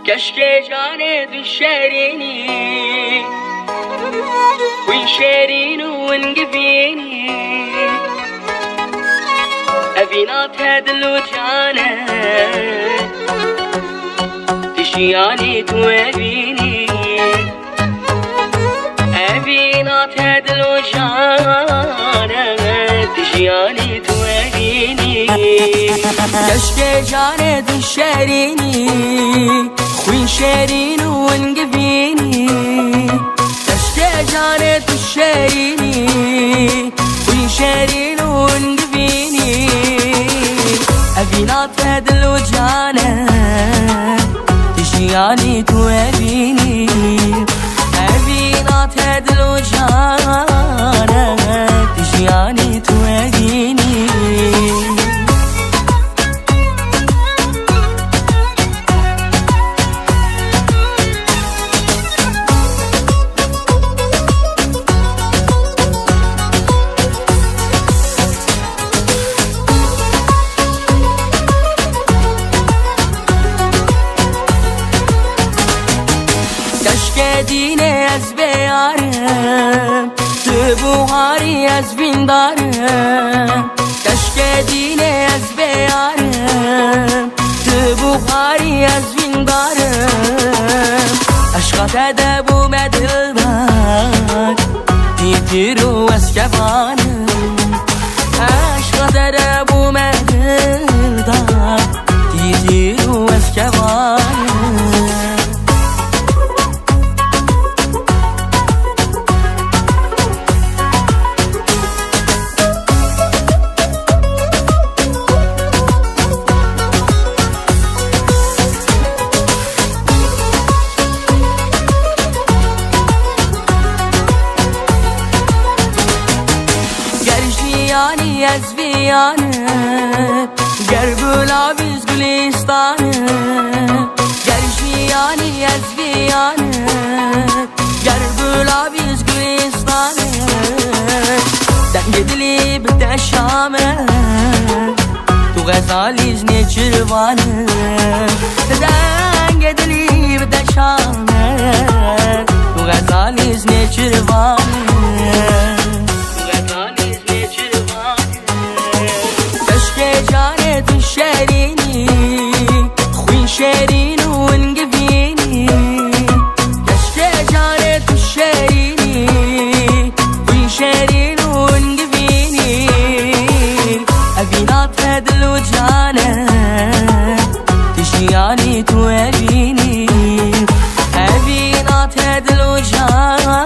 كشك جاني ذو الشاريني وين شارين ونقفيني أبينات هاد الوجانة تشياني توابيني أبينات هاد الوجانة تشياني توابيني كشك جاني ذو الشاريني وين شارين ونقفيني كشك جاني ذو الشاريني وين شارين ونقفيني أبينات هاد الوجانة تشياني توابيني أبينات هاد الوجانة تشياني توابيني دینه از بیارم تو بوهاری از بیندارم کشک دینه از بیارم تو بوهاری از بیندارم عشقات ادبو مدل بر دیتی رو از کفانم عشقات ادبو مدل بر دیتی رو از کفانم یعنی از ویانه گر گلابیز گلستانه گرشیانی از ویانه گر گلابیز گلستانه دنگ دلی بده شامه تو غزالیز نیچروانه دنگ دلی بده شامه تو غزالیز نیچروانه جاني ذو الشاريني خوين شارين ونقفيني كشك جاني ذو الشاريني خوين شارين ونقفيني أبينات هاد الوجانة تشياني توابيني أبينات هاد الوجانة